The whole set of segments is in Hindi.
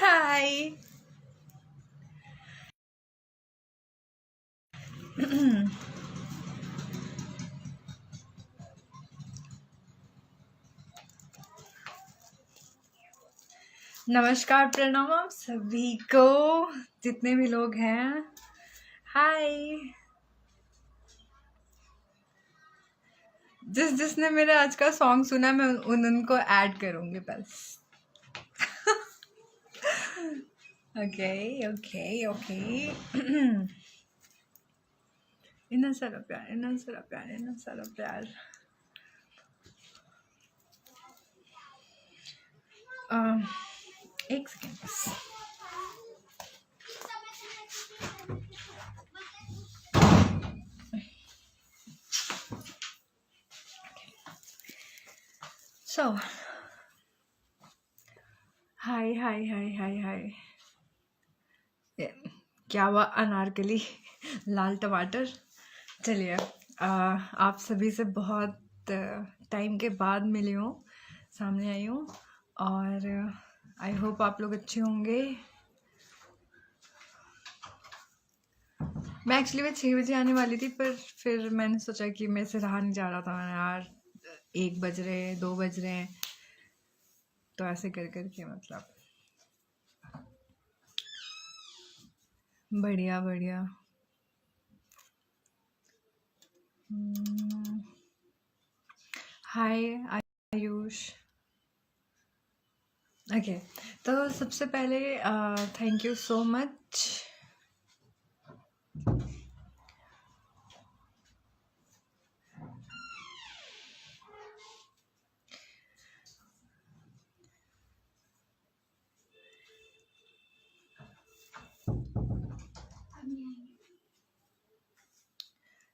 हाय। नमस्कार, प्रणाम आप सभी को, जितने भी लोग हैं। हाय। जिसने मेरे आज का सॉन्ग सुना मैं उनको ऐड करूंगी बस। Okay okay okay. इतना सारा प्यार, इतना सारा प्यार, इतना सारा प्यार। एक सेकेंड बस। सो हाय हाय हाय हाय हाय। क्या हुआ? अनारकली लाल टमाटर। चलिए, आप सभी से बहुत टाइम के बाद मिली हूँ, सामने आई हूँ, और आई होप आप लोग अच्छे होंगे। मैं एक्चुअली मैं 6 बजे आने वाली थी, पर फिर मैंने सोचा कि मेरे से रहा नहीं जा रहा था। मैंने यार 1 बज रहे हैं, 2 बज रहे हैं, तो ऐसे कर करके मतलब बढ़िया बढ़िया। हाय आयुष। ओके, तो सबसे पहले थैंक यू सो मच।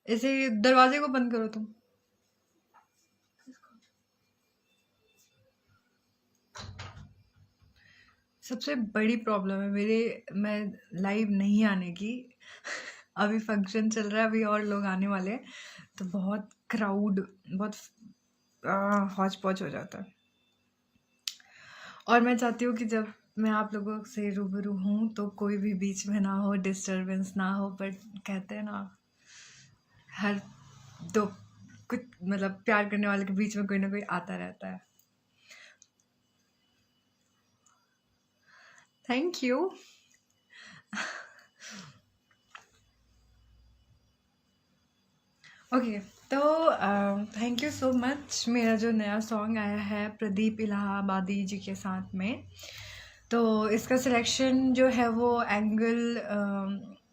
ऐसे दरवाजे को बंद करो तुम। सबसे बड़ी प्रॉब्लम है मैं लाइव नहीं आने की। अभी फंक्शन चल रहा है, अभी और लोग आने वाले हैं, तो बहुत क्राउड, बहुत हौच पौच हो जाता है। और मैं चाहती हूँ कि जब मैं आप लोगों से रूबरू हूँ तो कोई भी बीच में ना हो, डिस्टरबेंस ना हो। बट कहते हैं ना, हर दो कुछ मतलब प्यार करने वाले के बीच में कोई ना कोई आता रहता है। Thank you. ओके, तो थैंक यू सो मच। मेरा जो नया सॉन्ग आया है प्रदीप इलाहाबादी जी के साथ में, तो इसका सिलेक्शन जो है वो एंगल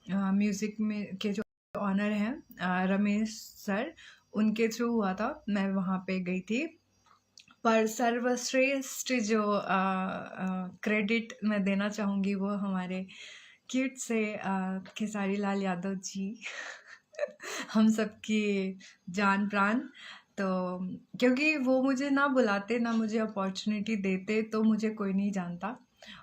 म्यूज़िक में के जो ऑनर हैं रमेश सर, उनके थ्रू हुआ था। मैं वहाँ पे गई थी, पर सर्वश्रेष्ठ जो क्रेडिट मैं देना चाहूँगी वो हमारे क्यूट से खेसारी लाल यादव जी। हम सबकी जान प्राण। तो क्योंकि वो मुझे ना बुलाते ना मुझे अपॉर्चुनिटी देते तो मुझे कोई नहीं जानता।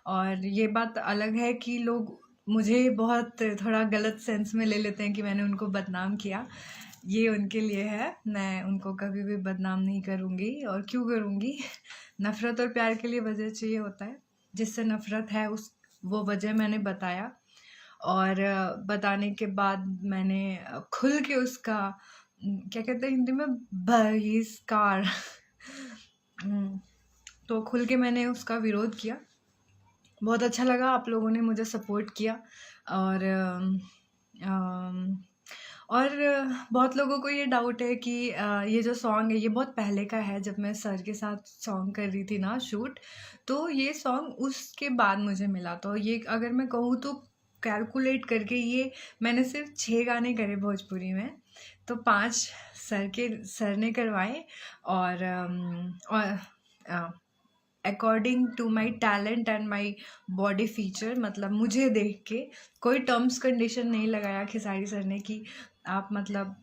और ये बात अलग है कि लोग मुझे बहुत थोड़ा गलत सेंस में ले लेते हैं कि मैंने उनको बदनाम किया। ये उनके लिए है, मैं उनको कभी भी बदनाम नहीं करूँगी। और क्यों करूँगी? नफ़रत और प्यार के लिए वजह चाहिए होता है। जिससे नफ़रत है उस वो वजह मैंने बताया, और बताने के बाद मैंने खुल के उसका क्या कहते हैं हिंदी में, बहिष्कार। तो खुल के मैंने उसका विरोध किया। बहुत अच्छा लगा, आप लोगों ने मुझे सपोर्ट किया। और और बहुत लोगों को ये डाउट है कि ये जो सॉन्ग है ये बहुत पहले का है। जब मैं सर के साथ सॉन्ग कर रही थी ना शूट, तो ये सॉन्ग उसके बाद मुझे मिला। तो ये अगर मैं कहूँ तो कैलकुलेट करके ये मैंने सिर्फ 6 गाने करे भोजपुरी में, तो 5 सर ने करवाए। और according to my talent and my body feature, मतलब मुझे देख के कोई टर्म्स कंडीशन नहीं लगाया खेसारी सर ने कि आप मतलब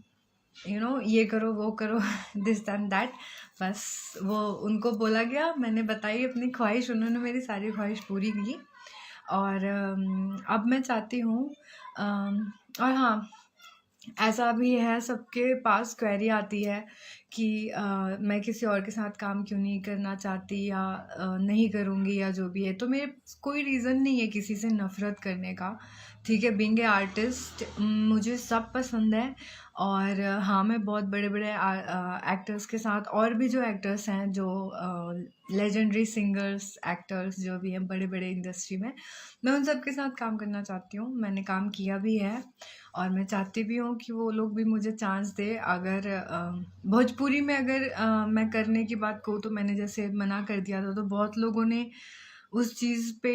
ये करो वो करो, दिस एंड दैट। बस वो उनको बोला गया, मैंने बताई अपनी ख्वाहिश, उन्होंने मेरी सारी ख्वाहिश पूरी की। और अब मैं चाहती हूँ और हाँ, ऐसा भी है सबके पास क्वेरी आती है कि मैं किसी और के साथ काम क्यों नहीं करना चाहती या नहीं करूँगी या जो भी है। तो मेरे कोई रीज़न नहीं है किसी से नफ़रत करने का, ठीक है। बीइंग ए आर्टिस्ट मुझे सब पसंद है। और हाँ, मैं बहुत बड़े-बड़े एक्टर्स के साथ, और भी जो एक्टर्स हैं, जो लेजेंडरी सिंगर्स, एक्टर्स जो भी हैं बड़े-बड़े इंडस्ट्री में, मैं उन सब के साथ काम करना चाहती हूँ। मैंने काम किया भी है और मैं चाहती भी हूँ कि वो लोग भी मुझे चांस दे। अगर भोजपुरी में अगर मैं करने की बात कहूँ तो मैंने जैसे मना कर दिया था, तो बहुत लोगों ने उस चीज़ पे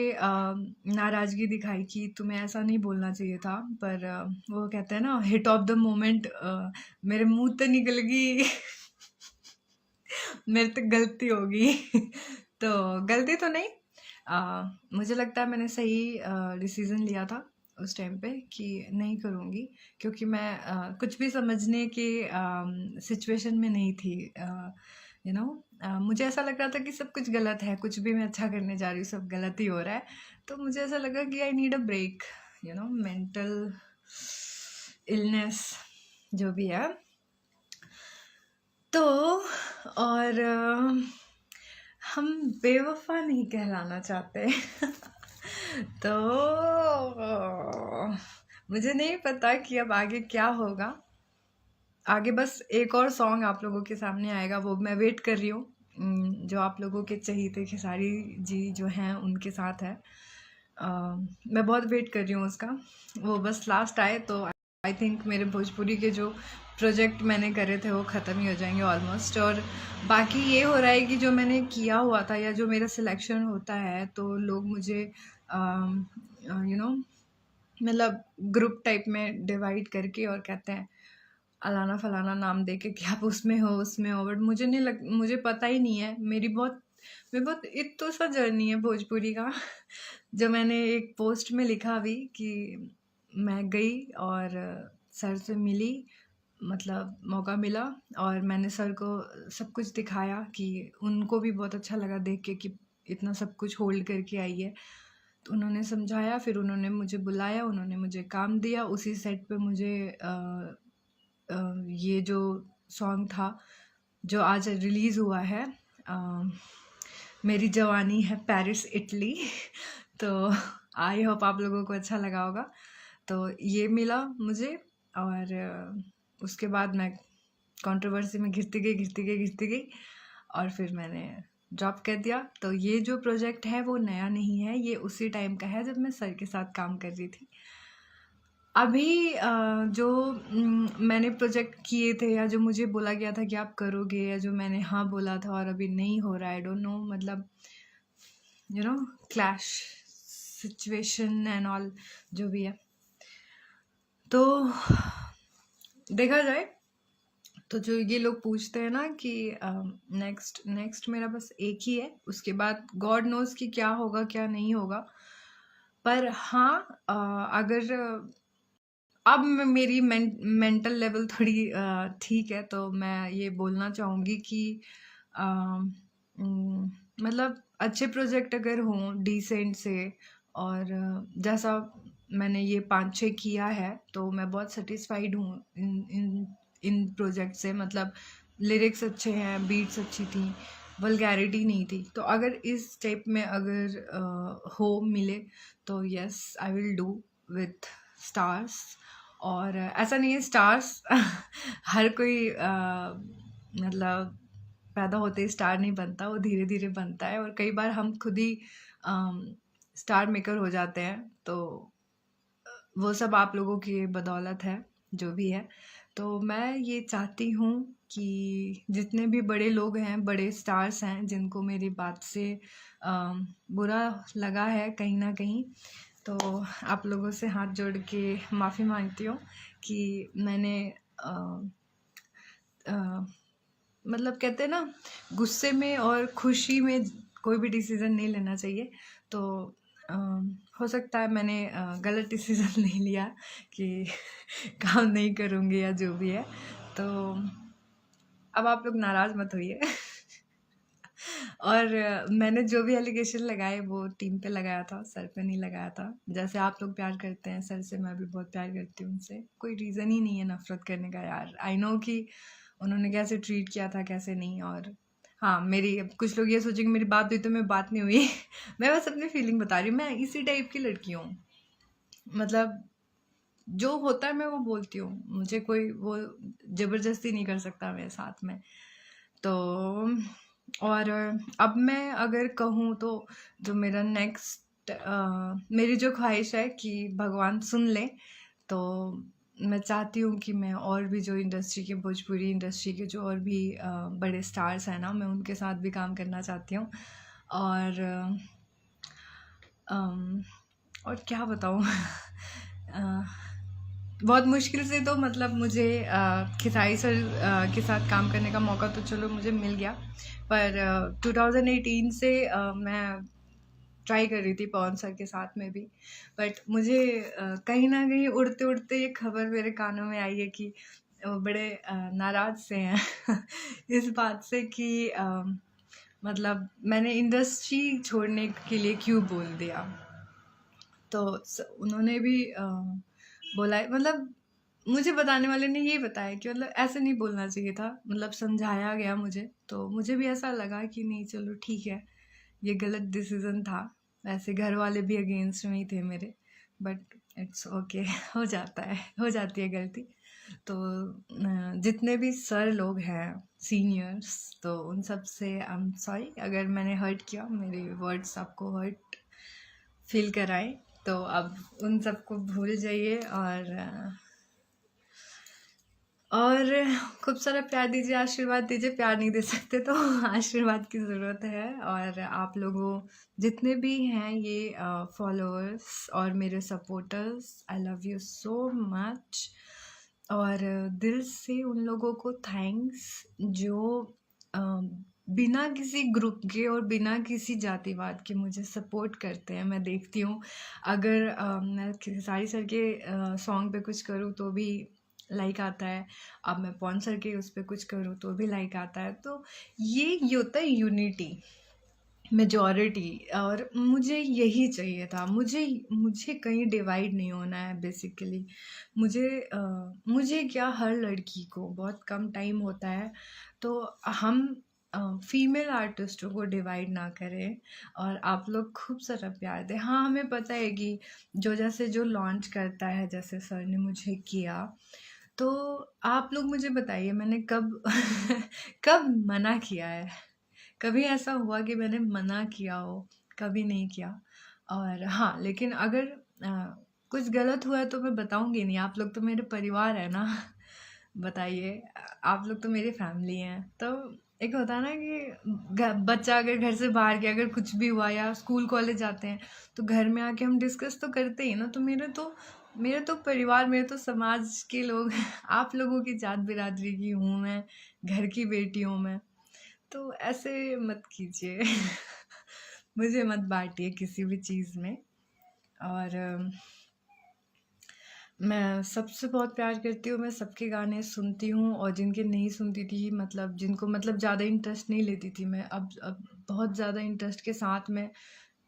नाराज़गी दिखाई कि तुम्हें ऐसा नहीं बोलना चाहिए था। पर वो कहते हैं ना, हिट ऑफ द मोमेंट मेरे मुँह तो निकल गई। मेरे तो गलती होगी। तो गलती तो नहीं, मुझे लगता है मैंने सही डिसीज़न लिया था उस टाइम पे कि नहीं करूँगी, क्योंकि मैं कुछ भी समझने के सिचुएशन में नहीं थी। यू नो, मुझे ऐसा लग रहा था कि सब कुछ गलत है, कुछ भी मैं अच्छा करने जा रही हूँ सब गलत ही हो रहा है। तो मुझे ऐसा लगा कि I need a break, you know, mental illness जो भी है। तो और हम बेवफा नहीं कहलाना चाहते। तो मुझे नहीं पता कि अब आगे क्या होगा। आगे बस एक और सॉन्ग आप लोगों के सामने आएगा, वो मैं वेट कर रही हूँ। जो आप लोगों के चहीते खेसारी जी जो हैं उनके साथ है। मैं बहुत वेट कर रही हूँ उसका, वो बस लास्ट आए तो आई थिंक मेरे भोजपुरी के जो प्रोजेक्ट मैंने करे थे वो ख़त्म ही हो जाएंगे ऑलमोस्ट। और बाकी ये हो रहा है कि जो मैंने किया हुआ था या जो मेरा सिलेक्शन होता है, तो लोग मुझे यू नो, मतलब ग्रुप टाइप में डिवाइड करके और कहते हैं अलाना फलाना नाम दे के कि आप उसमें हो उसमें हो। बट मुझे नहीं मुझे पता ही नहीं है। मैं बहुत इतना सा जर्नी है भोजपुरी का। जो मैंने एक पोस्ट में लिखा भी कि मैं गई और सर से मिली, मतलब मौका मिला, और मैंने सर को सब कुछ दिखाया कि उनको भी बहुत अच्छा लगा देख के कि इतना सब कुछ होल्ड करके आई है। तो उन्होंने समझाया, फिर उन्होंने मुझे बुलाया, उन्होंने मुझे काम दिया। उसी सेट पे मुझे ये जो सॉन्ग था जो आज रिलीज़ हुआ है, मेरी जवानी है पेरिस इटली। तो आई होप आप लोगों को अच्छा लगा होगा। तो ये मिला मुझे, और उसके बाद मैं कंट्रोवर्सी में घिरती गई और फिर मैंने ड्रॉप कर दिया। तो ये जो प्रोजेक्ट है वो नया नहीं है, ये उसी टाइम का है जब मैं सर के साथ काम कर रही थी। अभी जो मैंने प्रोजेक्ट किए थे या जो मुझे बोला गया था कि आप करोगे, या जो मैंने हाँ बोला था और अभी नहीं हो रहा है, आई डोंट नो, मतलब you know, clash situation and all जो भी है। तो देखा जाए तो जो ये लोग पूछते हैं ना कि नेक्स्ट मेरा बस एक ही है, उसके बाद गॉड नोज कि क्या होगा क्या नहीं होगा। पर हाँ, अगर अब मेरी मेंटल लेवल थोड़ी ठीक है, तो मैं ये बोलना चाहूँगी कि मतलब अच्छे प्रोजेक्ट अगर हों डिसेंट से, और जैसा मैंने ये 5-6 किया है, तो मैं बहुत सेटिस्फाइड हूँ इन प्रोजेक्ट से। मतलब लिरिक्स अच्छे हैं, बीट्स अच्छी थी, वल्गैरिटी नहीं थी। तो अगर इस टाइप में अगर हो मिले तो yes, I will do with stars. और ऐसा नहीं है स्टार्स हर कोई मतलब पैदा होते ही स्टार नहीं बनता, वो धीरे धीरे बनता है, और कई बार हम खुद ही स्टार मेकर हो जाते हैं। तो वो सब आप लोगों की बदौलत है जो भी है। तो मैं ये चाहती हूँ कि जितने भी बड़े लोग हैं, बड़े स्टार्स हैं, जिनको मेरी बात से बुरा लगा है कहीं ना कहीं, तो आप लोगों से हाथ जोड़ के माफ़ी मांगती हूँ कि मैंने मतलब कहते हैं ना, गुस्से में और खुशी में कोई भी डिसीज़न नहीं लेना चाहिए। तो हो सकता है मैंने गलत डिसीज़न नहीं लिया कि काम नहीं करूँगी या जो भी है। तो अब आप लोग नाराज़ मत होइए। और मैंने जो भी एलिगेशन लगाए वो टीम पे लगाया था, सर पे नहीं लगाया था। जैसे आप लोग प्यार करते हैं सर से, मैं भी बहुत प्यार करती हूँ उनसे। कोई रीज़न ही नहीं है नफ़रत करने का यार। आई नो कि उन्होंने कैसे ट्रीट किया था कैसे नहीं। और हाँ, मेरी कुछ लोग ये सोचेंगे मेरी बात हुई तो मैं बात नहीं हुई मैं बस अपनी फीलिंग बता रही हूँ। मैं इसी टाइप की लड़की हूँ, मतलब जो होता है मैं वो बोलती हूँ, मुझे कोई वो ज़बरदस्ती नहीं कर सकता मेरे साथ में। तो और अब मैं अगर कहूँ तो जो मेरा नेक्स्ट मेरी जो ख्वाहिश है कि भगवान सुन ले, तो मैं चाहती हूँ कि मैं और भी जो इंडस्ट्री के भोजपुरी इंडस्ट्री के जो और भी बड़े स्टार्स हैं ना, मैं उनके साथ भी काम करना चाहती हूँ। और अम, और क्या बताऊँ बहुत मुश्किल से तो मतलब मुझे खेसारी सर के साथ काम करने का मौका तो चलो मुझे मिल गया, पर 2018 से मैं ट्राई कर रही थी पवन सर के साथ में भी। बट मुझे कहीं ना कहीं उड़ते उड़ते ये खबर मेरे कानों में आई है कि वो बड़े नाराज़ से हैं इस बात से कि मतलब मैंने इंडस्ट्री छोड़ने के लिए क्यों बोल दिया। तो उन्होंने भी बोला है, मतलब मुझे बताने वाले ने यही बताया कि मतलब ऐसे नहीं बोलना चाहिए था, मतलब समझाया गया मुझे, तो मुझे भी ऐसा लगा कि नहीं चलो ठीक है, ये गलत डिसीज़न था। वैसे घर वाले भी अगेंस्ट में ही थे मेरे, बट इट्स ओके हो जाता है, हो जाती है गलती। तो जितने भी सर लोग हैं सीनियर्स, तो उन सब से आई एम सॉरी अगर मैंने हर्ट किया, मेरे वर्ड्स आपको हर्ट फील कराए, तो अब उन सबको भूल जाइए और खूब सारा प्यार दीजिए, आशीर्वाद दीजिए। प्यार नहीं दे सकते तो आशीर्वाद की ज़रूरत है। और आप लोगों जितने भी हैं ये फॉलोअर्स और मेरे supporters, I love you so much. और दिल से उन लोगों को थैंक्स जो बिना किसी ग्रुप के और बिना किसी जातिवाद के मुझे सपोर्ट करते हैं। मैं देखती हूँ अगर मैं खेसारी सर के सॉन्ग पे कुछ करूँ तो भी लाइक आता है, अब मैं पवन सर के उस पर कुछ करूँ तो भी लाइक आता है। तो ये होता है यूनिटी, मेजॉरिटी। और मुझे यही चाहिए था, मुझे मुझे कहीं डिवाइड नहीं होना है बेसिकली। मुझे क्या, हर लड़की को बहुत कम टाइम होता है, तो हम फीमेल आर्टिस्टों को डिवाइड ना करें और आप लोग खूब सारा प्यार दें। हाँ, हमें पता है कि जो जैसे जो लॉन्च करता है, जैसे सर ने मुझे किया, तो आप लोग मुझे बताइए मैंने कब कब मना किया है? कभी ऐसा हुआ कि मैंने मना किया हो? कभी नहीं किया। और हाँ, लेकिन अगर कुछ गलत हुआ है तो मैं बताऊंगी नहीं, आप लोग तो मेरे परिवार है ना बताइए, आप लोग तो मेरी फैमिली हैं। तो एक होता है ना कि बच्चा अगर घर से बाहर गया, अगर कुछ भी हुआ या स्कूल कॉलेज जाते हैं, तो घर में आके हम डिस्कस तो करते ही ना। तो मेरे तो परिवार, मेरे तो समाज के लोग आप लोगों की जात बिरादरी की हूँ मैं, घर की बेटी हूँ मैं। तो ऐसे मत कीजिए मुझे मत बांटिए किसी भी चीज़ में। और मैं सबसे बहुत प्यार करती हूँ, मैं सबके गाने सुनती हूँ। और जिनके नहीं सुनती थी, मतलब जिनको मतलब ज़्यादा इंटरेस्ट नहीं लेती थी, मैं अब बहुत ज़्यादा इंटरेस्ट के साथ में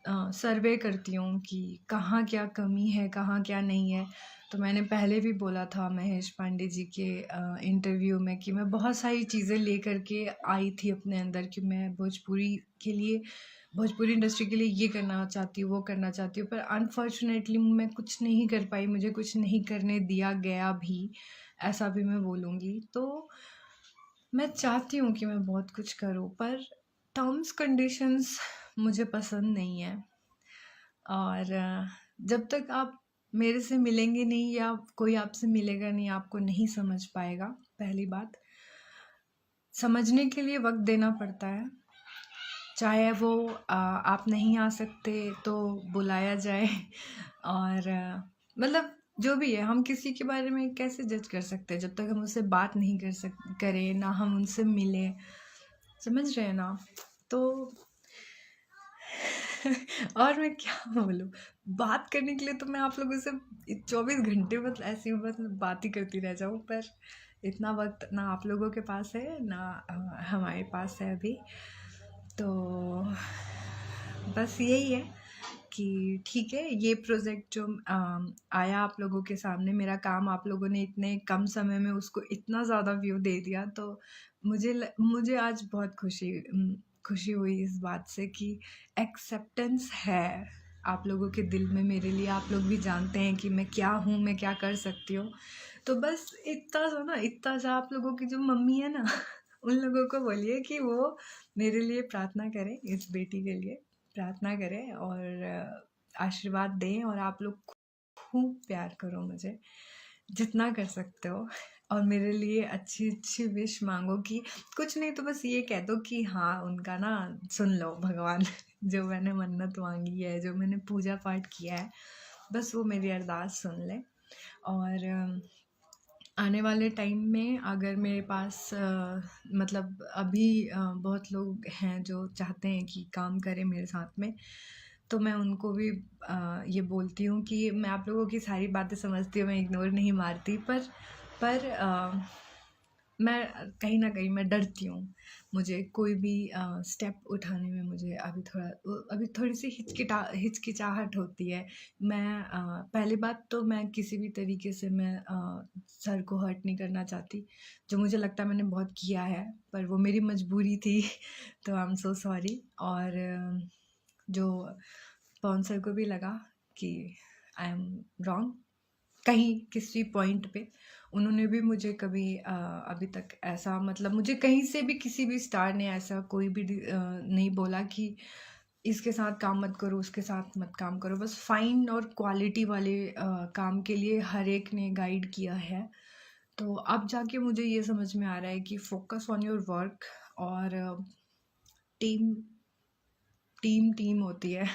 सर्वे करती हूँ कि कहाँ क्या कमी है, कहाँ क्या नहीं है। तो मैंने पहले भी बोला था महेश पांडे जी के इंटरव्यू में कि मैं बहुत सारी चीज़ें लेकर के आई थी अपने अंदर, कि मैं भोजपुरी इंडस्ट्री के लिए ये करना चाहती हूँ, वो करना चाहती हूँ, पर अनफॉर्चुनेटली मैं कुछ नहीं कर पाई, मुझे कुछ नहीं करने दिया गया भी, ऐसा भी मैं बोलूँगी। तो मैं चाहती हूँ कि मैं बहुत कुछ करूँ, पर टर्म्स कंडीशंस मुझे पसंद नहीं है। और जब तक आप मेरे से मिलेंगे नहीं या कोई आपसे मिलेगा नहीं, आपको नहीं समझ पाएगा। पहली बात, समझने के लिए वक्त देना पड़ता है। चाहे वो आप नहीं आ सकते तो बुलाया जाए और मतलब जो भी है, हम किसी के बारे में कैसे जज कर सकते हैं जब तक हम उससे बात नहीं करें ना, हम उनसे मिले, समझ रहे हैं ना। तो और मैं क्या बोलूँ, बात करने के लिए तो मैं आप लोगों से 24 घंटे मतलब ऐसी मतलब बात ही करती रह जाऊँ, पर इतना वक्त ना आप लोगों के पास है ना हमारे पास है अभी। तो बस यही है। कि ठीक है, ये प्रोजेक्ट जो आया आप लोगों के सामने, मेरा काम आप लोगों ने इतने कम समय में उसको इतना ज़्यादा व्यू दे दिया, तो मुझे आज बहुत खुशी हुई इस बात से कि एक्सेप्टेंस है आप लोगों के दिल में मेरे लिए। आप लोग भी जानते हैं कि मैं क्या हूँ, मैं क्या कर सकती हूँ। तो बस इतना सा आप लोगों की जो मम्मी है ना उन लोगों को बोलिए कि वो मेरे लिए प्रार्थना करें, इस बेटी के लिए प्रार्थना करें और आशीर्वाद दें, और आप लोग खूब प्यार करो मुझे जितना कर सकते हो, और मेरे लिए अच्छी अच्छी विश मांगो कि कुछ नहीं तो बस ये कह दो कि हाँ, उनका ना सुन लो भगवान जो मैंने मन्नत मांगी है, जो मैंने पूजा पाठ किया है, बस वो मेरी अरदास सुन ले। और आने वाले टाइम में अगर मेरे पास मतलब अभी बहुत लोग हैं जो चाहते हैं कि काम करें मेरे साथ में, तो मैं उनको भी ये बोलती हूँ कि मैं आप लोगों की सारी बातें समझती हूँ, मैं इग्नोर नहीं मारती, पर मैं कहीं ना कहीं मैं डरती हूँ। मुझे कोई भी स्टेप उठाने में मुझे अभी थोड़ी सी हिचकिचाहट होती है। मैं पहली बात तो मैं किसी भी तरीके से मैं सर को हर्ट नहीं करना चाहती, जो मुझे लगता है मैंने बहुत किया है, पर वो मेरी मजबूरी थी तो आई एम सो सॉरी। और जो पवन सर को भी लगा कि आई एम रॉन्ग कहीं किसी पॉइंट पे, उन्होंने भी मुझे कभी अभी तक ऐसा मतलब मुझे कहीं से भी किसी भी स्टार ने ऐसा कोई भी नहीं बोला कि इसके साथ काम मत करो, उसके साथ मत काम करो। बस फाइन और क्वालिटी वाले काम के लिए हर एक ने गाइड किया है। तो अब जाके मुझे ये समझ में आ रहा है कि फोकस ऑन योर वर्क, और टीम टीम टीम होती है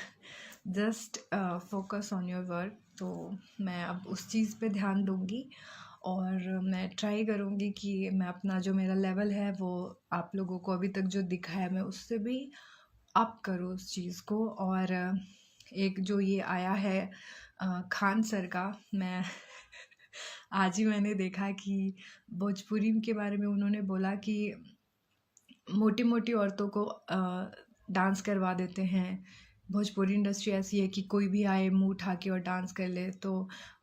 just focus on your work. तो मैं अब उस चीज़ पे ध्यान दूंगी, और मैं ट्राई करूंगी कि मैं अपना जो मेरा लेवल है वो आप लोगों को अभी तक जो दिखा है मैं उससे भी अप करूँ उस चीज़ को। और एक जो ये आया है खान सर का, मैं आज ही मैंने देखा कि भोजपुरी के बारे में उन्होंने बोला कि मोटी मोटी औरतों को डांस करवा देते हैं। भोजपुरी इंडस्ट्री ऐसी है कि कोई भी आए मुंह उठा के और डांस कर ले। तो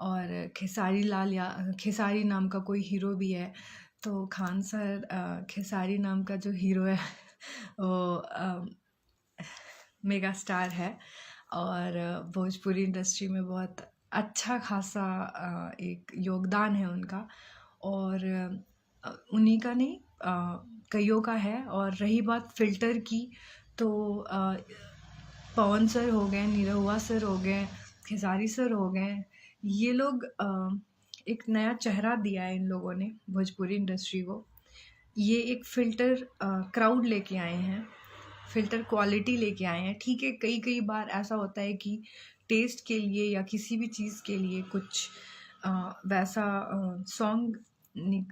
और खेसारी नाम का कोई हीरो भी है, तो खान सर खेसारी नाम का जो हीरो है वो मेगा स्टार है, और भोजपुरी इंडस्ट्री में बहुत अच्छा खासा एक योगदान है उनका, और उन्हीं का नहीं कईयों का है। और रही बात फ़िल्टर की, तो पवन सर हो गए, निरहुआ सर हो गए, खेसारी सर हो गए, ये लोग एक नया चेहरा दिया है इन लोगों ने भोजपुरी इंडस्ट्री को। ये एक फ़िल्टर क्राउड लेके आए हैं, फ़िल्टर क्वालिटी लेके आए हैं। ठीक है, कई कई बार ऐसा होता है कि टेस्ट के लिए या किसी भी चीज़ के लिए कुछ वैसा सॉन्ग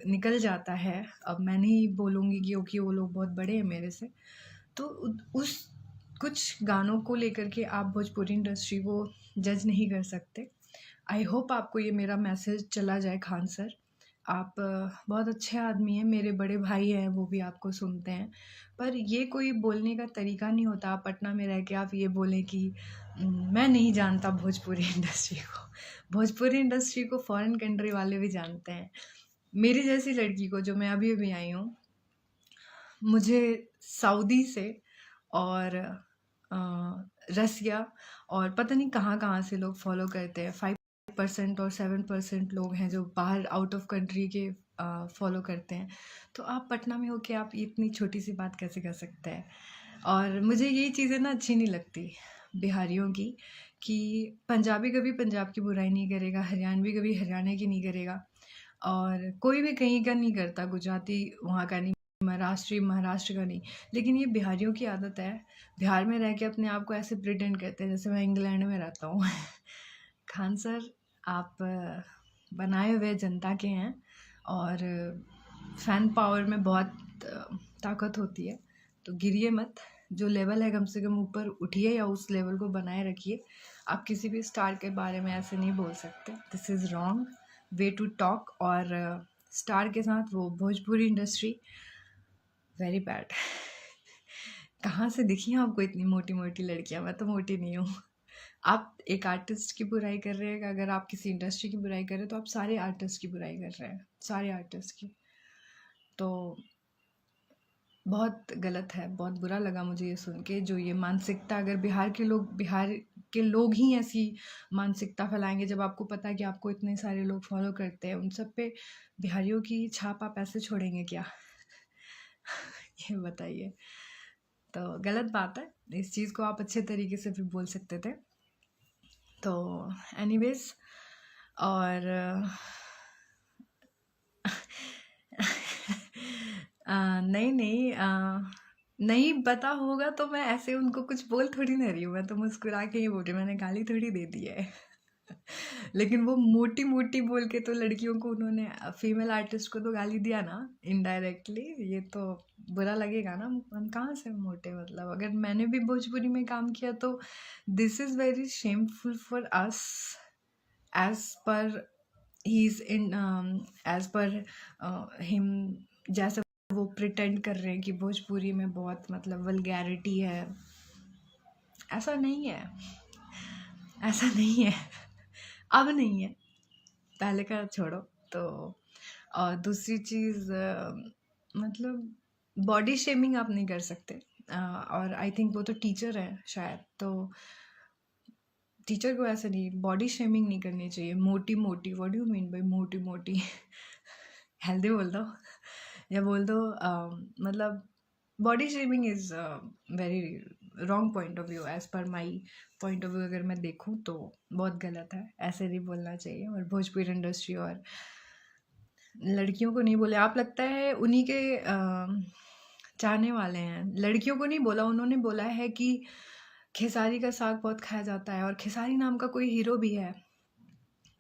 निकल जाता है। अब मैं नहीं बोलूँगी क्योंकि वो लोग बहुत बड़े हैं मेरे से, तो उस कुछ गानों को लेकर के आप भोजपुरी इंडस्ट्री को जज नहीं कर सकते। आई होप आपको ये मेरा मैसेज चला जाए खान सर। आप बहुत अच्छे आदमी हैं, मेरे बड़े भाई हैं, वो भी आपको सुनते हैं, पर ये कोई बोलने का तरीका नहीं होता। आप पटना में रह के आप ये बोलें कि मैं नहीं जानता भोजपुरी इंडस्ट्री को। भोजपुरी इंडस्ट्री को फॉरेन कंट्री वाले भी जानते हैं। मेरी जैसी लड़की को, जो मैं अभी अभी आई हूँ, मुझे सऊदी से और रसिया और पता नहीं कहाँ कहाँ से लोग फॉलो करते हैं। 5% और 7% लोग हैं जो बाहर आउट ऑफ कंट्री के फॉलो करते हैं। तो आप पटना में हो के आप इतनी छोटी सी बात कैसे कर सकते हैं? और मुझे ये चीज़ें ना अच्छी नहीं लगती बिहारियों की, कि पंजाबी कभी पंजाब की बुराई नहीं करेगा, हरियाणवी कभी हरियाणा की नहीं करेगा, और कोई भी कहीं का नहीं करता, गुजराती वहाँ का नहीं, महाराष्ट्र का नहीं। लेकिन ये बिहारियों की आदत है, बिहार में रह के अपने आप को ऐसे प्रिटेंड करते हैं जैसे मैं इंग्लैंड में रहता हूँ खान सर, आप बनाए हुए जनता के हैं, और फ़ैन पावर में बहुत ताकत होती है, तो गिरिए मत। जो लेवल है कम से कम ऊपर उठिए या उस लेवल को बनाए रखिए। आप किसी भी स्टार के बारे में ऐसे नहीं बोल सकते, this is wrong way to talk. और स्टार के साथ वो भोजपुरी इंडस्ट्री वेरी बैड कहाँ से दिखी हैं आपको इतनी मोटी मोटी लड़कियां? मैं तो मोटी नहीं हूँ। आप एक आर्टिस्ट की बुराई कर रहे हैं, अगर आप किसी इंडस्ट्री की बुराई कर रहे हैं तो आप सारे आर्टिस्ट की बुराई कर रहे हैं, सारे आर्टिस्ट की। तो बहुत गलत है, बहुत बुरा लगा मुझे ये सुन के। जो ये मानसिकता, अगर बिहार के लोग ही ऐसी मानसिकता फैलाएंगे, जब आपको पता है कि आपको इतने सारे लोग फॉलो करते हैं, उन सब पे बिहारियों की छाप आप ऐसे छोड़ेंगे क्या? ये बताइए। तो गलत बात है, इस चीज़ को आप अच्छे तरीके से भी बोल सकते थे। तो एनीवेज, और नहीं नहीं, नहीं पता होगा तो मैं ऐसे उनको कुछ बोल थोड़ी ना रही हूँ, मैं तो मुस्कुरा के ही बोल रही हूँ, मैंने गाली थोड़ी दे दी है। लेकिन वो मोटी मोटी बोल के तो लड़कियों को, उन्होंने फीमेल आर्टिस्ट को तो गाली दिया ना इनडायरेक्टली, ये तो बुरा लगेगा ना। हम कहाँ से मोटे, मतलब अगर मैंने भी भोजपुरी में काम किया तो this is very shameful for us, as per he is in, as per him, जैसे वो प्रिटेंड कर रहे हैं कि भोजपुरी में बहुत मतलब वल्गैरिटी है। ऐसा नहीं है, ऐसा नहीं है, अब नहीं है, पहले का छोड़ो। तो और दूसरी चीज़, मतलब बॉडी शेमिंग आप नहीं कर सकते। और आई थिंक वो तो टीचर है शायद, तो टीचर को ऐसे नहीं, बॉडी शेमिंग नहीं करनी चाहिए। मोटी मोटी, what do you mean by मोटी मोटी? हेल्दी बोल दो, या बोल दो मतलब body shaming is very wrong point of view, as per my point of view अगर मैं देखूँ तो बहुत गलत है, ऐसे नहीं बोलना चाहिए। और भोजपुरी इंडस्ट्री और लड़कियों को नहीं बोले, आप लगता है उन्हीं के चाहने वाले हैं। लड़कियों को नहीं बोला, उन्होंने बोला है कि खेसारी का साग बहुत खाया जाता है, और खेसारी नाम का कोई हीरो भी है।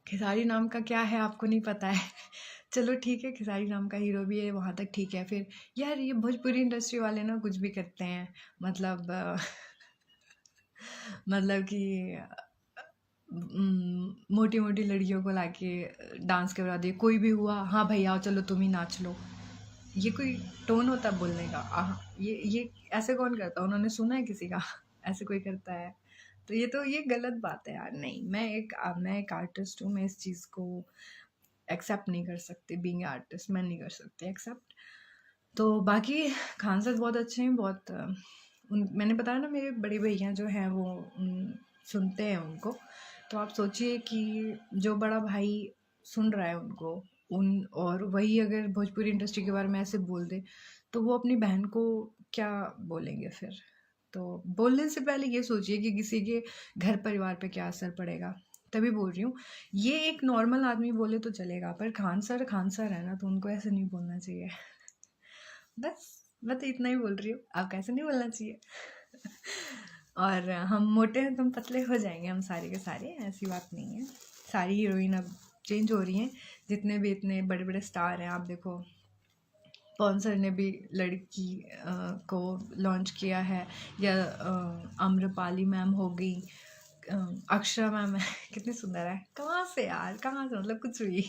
खेसारी नाम का क्या है आपको नहीं पता है? चलो ठीक है, खेसारी नाम का हीरो भी है, वहाँ तक ठीक है। फिर यार ये भोजपुरी इंडस्ट्री वाले ना कुछ भी करते हैं, मतलब मतलब कि मोटी मोटी लड़कियों को लाके डांस करवा दिए, कोई भी हुआ, हाँ भाई आओ चलो तुम ही नाच लो। ये कोई टोन होता है बोलने का? ये ऐसे कौन करता? उन्होंने सुना है किसी का ऐसे कोई करता है? तो ये गलत बात है यार। नहीं, मैं एक आर्टिस्ट हूँ, मैं इस चीज़ को एक्सेप्ट नहीं कर सकती। बीइंग आर्टिस्ट मैं नहीं कर सकती एक्सेप्ट। तो बाकी खान सर बहुत अच्छे हैं, बहुत मैंने बताया ना, मेरे बड़े भैया जो हैं वो सुनते हैं उनको। तो आप सोचिए कि जो बड़ा भाई सुन रहा है उनको, और वही अगर भोजपुरी इंडस्ट्री के बारे में ऐसे बोल दे, तो वो अपनी बहन को क्या बोलेंगे फिर? तो बोलने से पहले ये सोचिए कि किसी के घर परिवार पे क्या असर पड़ेगा। तभी बोल रही हूँ, ये एक नॉर्मल आदमी बोले तो चलेगा, पर खान सर है ना, तो उनको ऐसे नहीं बोलना चाहिए। बस मैं तो इतना ही बोल रही हूँ, आप कैसे नहीं बोलना चाहिए। और हम मोटे हैं तो हम पतले हो जाएंगे, हम सारे के सारे, ऐसी बात नहीं है। सारी हीरोइन अब चेंज हो रही हैं, जितने भी इतने बड़े बड़े स्टार हैं। आप देखो पवन सर ने भी लड़की को लॉन्च किया है, या आम्रपाली मैम हो गई, अक्षरा मैम है, कितनी सुंदर है। कहाँ से यार, कहाँ से, मतलब कुछ भी।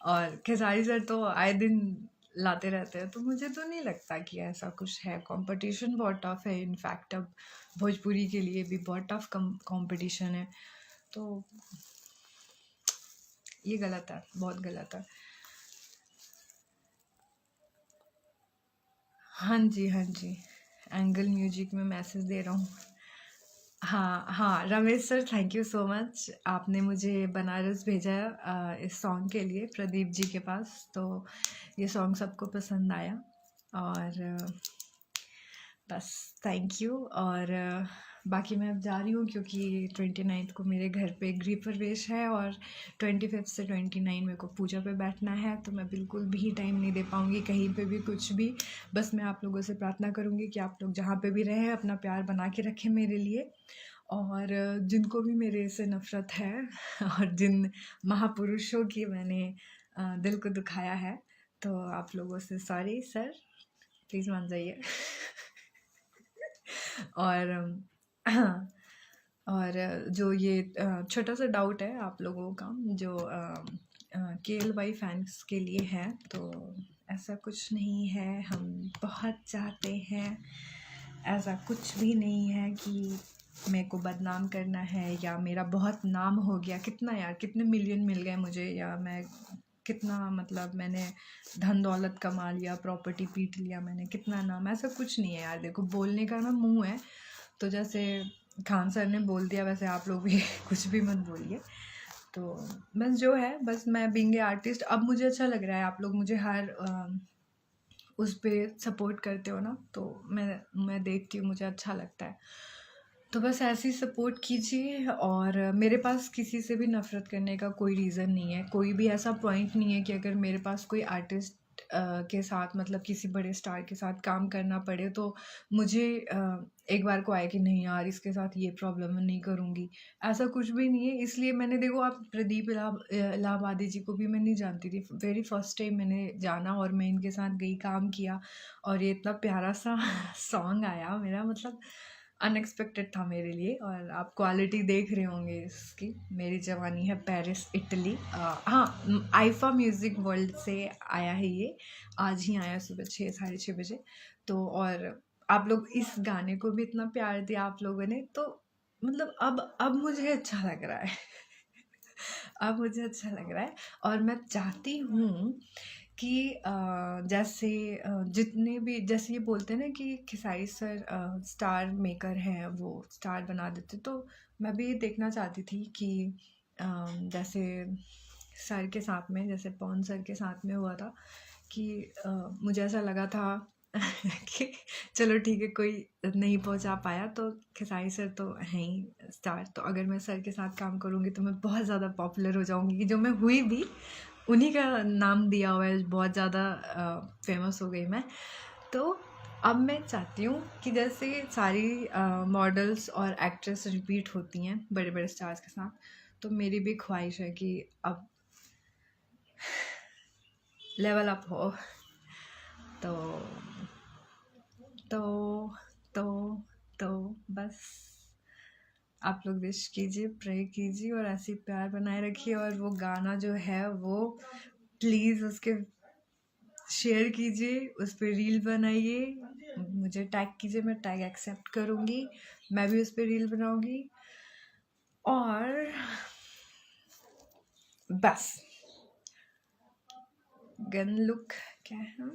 और खेसारी सर तो आए दिन लाते रहते हैं, तो मुझे तो नहीं लगता कि ऐसा कुछ है। कंपटीशन बहुत टफ है, इनफैक्ट अब भोजपुरी के लिए भी बहुत टफ कंपटीशन है। तो ये गलत है, बहुत गलत है। हाँ जी, हाँ जी, एंगल म्यूजिक में मैसेज दे रहा हूँ। हाँ हाँ, Ramesh sir, thank you so much, आपने मुझे बनारस भेजा इस सॉन्ग के लिए प्रदीप जी के पास। तो ये सॉन्ग सबको पसंद आया, और बस थैंक यू। और बाकी मैं अब जा रही हूँ, क्योंकि 29 को मेरे घर पे गृह प्रवेश है, और 25 से 29 मेरे को पूजा पे बैठना है। तो मैं बिल्कुल भी टाइम नहीं दे पाऊँगी कहीं पे भी कुछ भी। बस मैं आप लोगों से प्रार्थना करूँगी कि आप लोग जहाँ पे भी रहें अपना प्यार बना के रखें मेरे लिए। और जिनको भी मेरे से नफ़रत है और जिन महापुरुषों की मैंने दिल को दुखाया है, तो आप लोगों से सॉरी सर, प्लीज़ मान जाइए। और और जो ये छोटा सा डाउट है आप लोगों का, जो KLY फैंस के लिए है, तो ऐसा कुछ नहीं है। हम बहुत चाहते हैं, ऐसा कुछ भी नहीं है कि मेरे को बदनाम करना है या मेरा बहुत नाम हो गया, कितना यार, कितने मिलियन मिल गए मुझे, या मैं कितना मतलब मैंने धन दौलत कमा लिया, प्रॉपर्टी पीट लिया मैंने, कितना नाम, ऐसा कुछ नहीं है यार। देखो बोलने का ना मुंह है, तो जैसे खान सर ने बोल दिया वैसे आप लोग भी कुछ भी मत बोलिए। तो बस जो है, बस मैं बीइंग ए आर्टिस्ट, अब मुझे अच्छा लग रहा है, आप लोग मुझे हर उस पर सपोर्ट करते हो ना, तो मैं देखती हूँ, मुझे अच्छा लगता है। तो बस ऐसे ही सपोर्ट कीजिए, और मेरे पास किसी से भी नफ़रत करने का कोई रीज़न नहीं है, कोई भी ऐसा पॉइंट नहीं है कि अगर मेरे पास कोई आर्टिस्ट के साथ, मतलब किसी बड़े स्टार के साथ काम करना पड़े तो मुझे एक बार को आए कि नहीं यार इसके साथ ये प्रॉब्लम है, नहीं करूँगी, ऐसा कुछ भी नहीं है। इसलिए मैंने, देखो आप प्रदीप इलाहाबादी जी को भी मैं नहीं जानती थी, वेरी फर्स्ट टाइम मैंने जाना और मैं इनके साथ गई, काम किया, और ये इतना प्यारा सा सॉन्ग आया मेरा, मतलब अनएक्सपेक्टेड था मेरे लिए। और आप क्वालिटी देख रहे होंगे इसकी, मेरी जवानी है पेरिस इटली। हाँ, आईफा म्यूज़िक वर्ल्ड से आया है ये, आज ही आया सुबह 6 साढ़े 6 बजे। तो और आप लोग इस गाने को भी इतना प्यार दिया आप लोगों ने, तो मतलब अब मुझे अच्छा लग रहा है अब मुझे अच्छा लग रहा है, और मैं चाहती हूँ कि जैसे जितने भी, जैसे ये बोलते हैं ना कि खेसारी सर स्टार मेकर हैं, वो स्टार बना देते, तो मैं भी ये देखना चाहती थी कि जैसे सर के साथ में, जैसे पवन सर के साथ में हुआ था कि मुझे ऐसा लगा था कि चलो ठीक है, कोई नहीं पहुंचा पाया, तो खेसारी सर तो हैं ही स्टार, तो अगर मैं सर के साथ काम करूँगी तो मैं बहुत ज़्यादा पॉपुलर हो जाऊँगी, कि जो मैं हुई भी, उन्हीं का नाम दिया हुआ है, बहुत ज़्यादा फेमस हो गई मैं। तो अब मैं चाहती हूँ कि जैसे सारी मॉडल्स और एक्ट्रेस रिपीट होती हैं बड़े बड़े स्टार्स के साथ, तो मेरी भी ख्वाहिश है कि अब लेवल अप हो। तो तो तो तो बस आप लोग विश कीजिए, प्रे कीजिए, और ऐसी प्यार बनाए रखिए, और वो गाना जो है वो प्लीज़ उसके शेयर कीजिए, उस पर रील बनाइए, मुझे टैग कीजिए, मैं टैग एक्सेप्ट करूँगी, मैं भी उस पर रील बनाऊँगी, और बस गन लुक क्या है,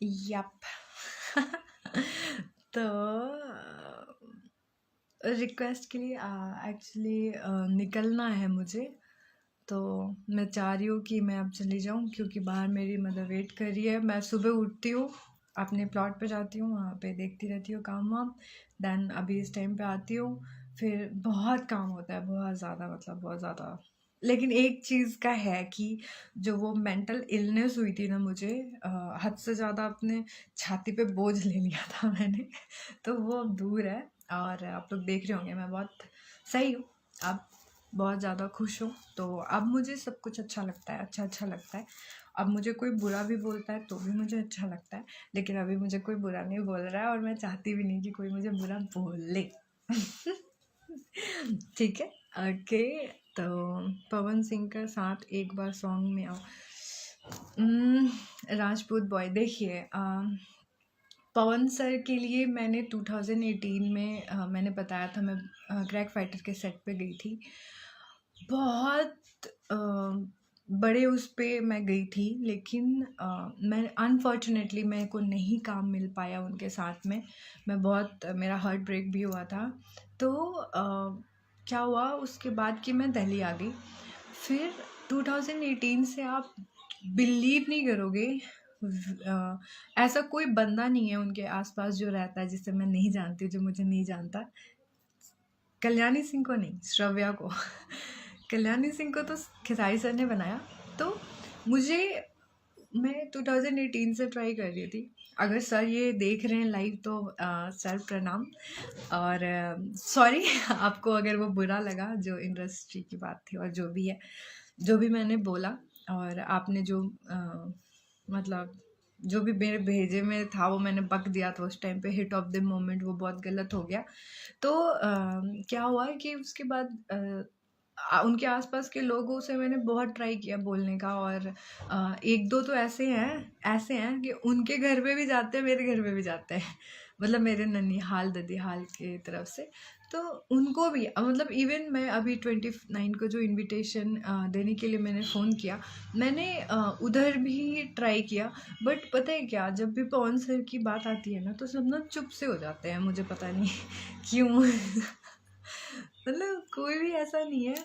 यप तो रिक्वेस्ट के लिए एक्चुअली निकलना है मुझे, तो मैं चाह रही हूँ कि मैं अब चली जाऊँ, क्योंकि बाहर मेरी मदर वेट कर रही है। मैं सुबह उठती हूँ, अपने प्लॉट पे जाती हूँ, वहाँ पे देखती रहती हूँ काम वाम, देन अभी इस टाइम पे आती हूँ, फिर बहुत काम होता है, बहुत ज़्यादा, मतलब बहुत ज़्यादा। लेकिन एक चीज़ का है कि जो वो मेंटल इलनेस हुई थी ना मुझे, हद से ज़्यादा अपने छाती पे बोझ ले लिया था मैंने तो वो अब दूर है, और आप लोग देख रहे होंगे मैं बहुत सही हूँ अब, बहुत ज़्यादा खुश हूँ। तो अब मुझे सब कुछ अच्छा लगता है, अच्छा लगता है। अब मुझे कोई बुरा भी बोलता है तो भी मुझे अच्छा लगता है, लेकिन अभी मुझे कोई बुरा नहीं बोल रहा है, और मैं चाहती भी नहीं कि कोई मुझे बुरा बोले ठीक है, ओके। तो पवन सिंह का साथ एक बार सॉन्ग में आओ, राजपूत बॉय। देखिए पवन सर के लिए मैंने 2018 में मैंने बताया था, मैं क्रैक फाइटर के सेट पे गई थी, बहुत बड़े उस पे मैं गई थी, लेकिन मैं अनफॉर्चुनेटली मेरे को नहीं काम मिल पाया उनके साथ में, मैं बहुत मेरा हार्ट ब्रेक भी हुआ था। तो क्या हुआ उसके बाद कि मैं दिल्ली आ गई, फिर 2018 से आप बिलीव नहीं करोगे, ऐसा कोई बंदा नहीं है उनके आसपास जो रहता है जिससे मैं नहीं जानती, जो मुझे नहीं जानता। कल्याणी सिंह को नहीं, श्रव्या को कल्याणी सिंह को तो खेसारी सर ने बनाया। तो मुझे, मैं 2018 से ट्राई कर रही थी, अगर सर ये देख रहे हैं लाइव तो सर प्रणाम, और सॉरी आपको अगर वो बुरा लगा, जो इंडस्ट्री की बात थी और जो भी है, जो भी मैंने बोला, और आपने जो मतलब जो भी मेरे भेजे में था वो मैंने बक दिया था उस टाइम पे, हिट ऑफ द मोमेंट, वो बहुत गलत हो गया। तो क्या हुआ कि उसके बाद उनके आसपास के लोगों से मैंने बहुत ट्राई किया बोलने का, और एक दो तो ऐसे हैं कि उनके घर पे भी जाते हैं, मेरे घर पे भी जाते हैं, मतलब मेरे ननिहाल ददीहाल के तरफ से। तो उनको भी मतलब इवन मैं अभी 29 को जो इनविटेशन देने के लिए मैंने फ़ोन किया, मैंने उधर भी ट्राई किया, बट पता है क्या, जब भी पवन सर की बात आती है ना तो सब ना चुप से हो जाते हैं, मुझे पता नहीं क्यों। मतलब कोई भी ऐसा नहीं है